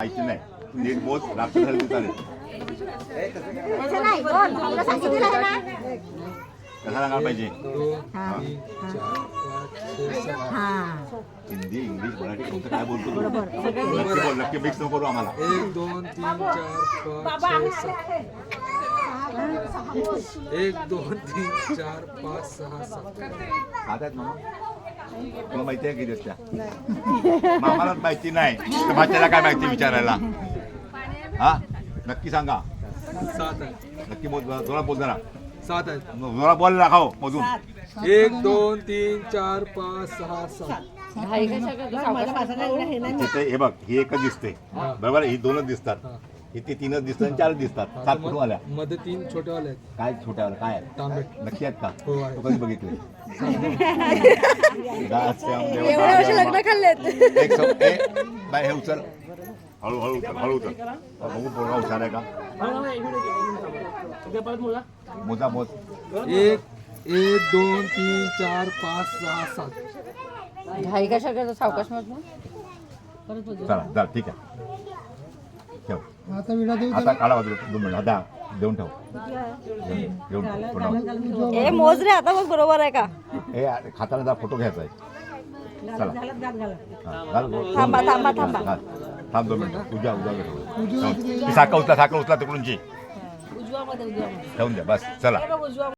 माहिती नाही नीट मोज रात्र झाली तर चालेल तसं नाही बोल तुला सांगितलं आहे ना कसा सांगायला पाहिजे 2 3 4 5 6 7 हा हिंदी इंग्लिश मराठी कोणतं काय बोलतो तू? नक्की बोल नक्की मिक्स नको करू आम्हाला 1 2 3 4 5 6 7 1 2 3 4 5 6 7 खात आहेत मामा तुला माहिती आहे किती त्या मामालाच माहिती नाही तर भाच्याला काय माहिती विचारायला हा नक्की सांगा 7 आहे नक्की बोल जोरात बोल जरा 7 आहे जोरात बोल राखाव मधून 1 2 3 4 5 6 7 तिथे हे बघ ही एकच दिसते बरोबर ही दोनच दिसतात इथे तीनच दिसतात आणि चारच दिसतात सात कुठून आल्या मध्ये 3 छोटेवाले आहेत काय छोट्यावर काय आहे? तांबे नक्की आहेत का हो आहे तू कधी बघितले लग्न खाल्लेत एक बाय हे उचल हळूहळू उचल हळू उचल बघू पोरगा हुशार आहे का मोजा मोज 1 1 2 3 4 5 6 7 घाई कशा करतो सावकाश चला चला ठीक आहे ठेव आता काढा बाजूला 2 मिनिट आता देऊन ठेव देऊन ठेव फोटो. ए मोज रे आता बघ बरोबर आहे का हे खाताना जा फोटो घ्यायचा आहे चला हा, घाल, दोन थांबा मिनिटं. थांबा थांबा हा, थांब 2 मिनिटं तुझ्या उद्या साखर उचला तिकडूनची उजवामध्ये ठेवून द्या बस चला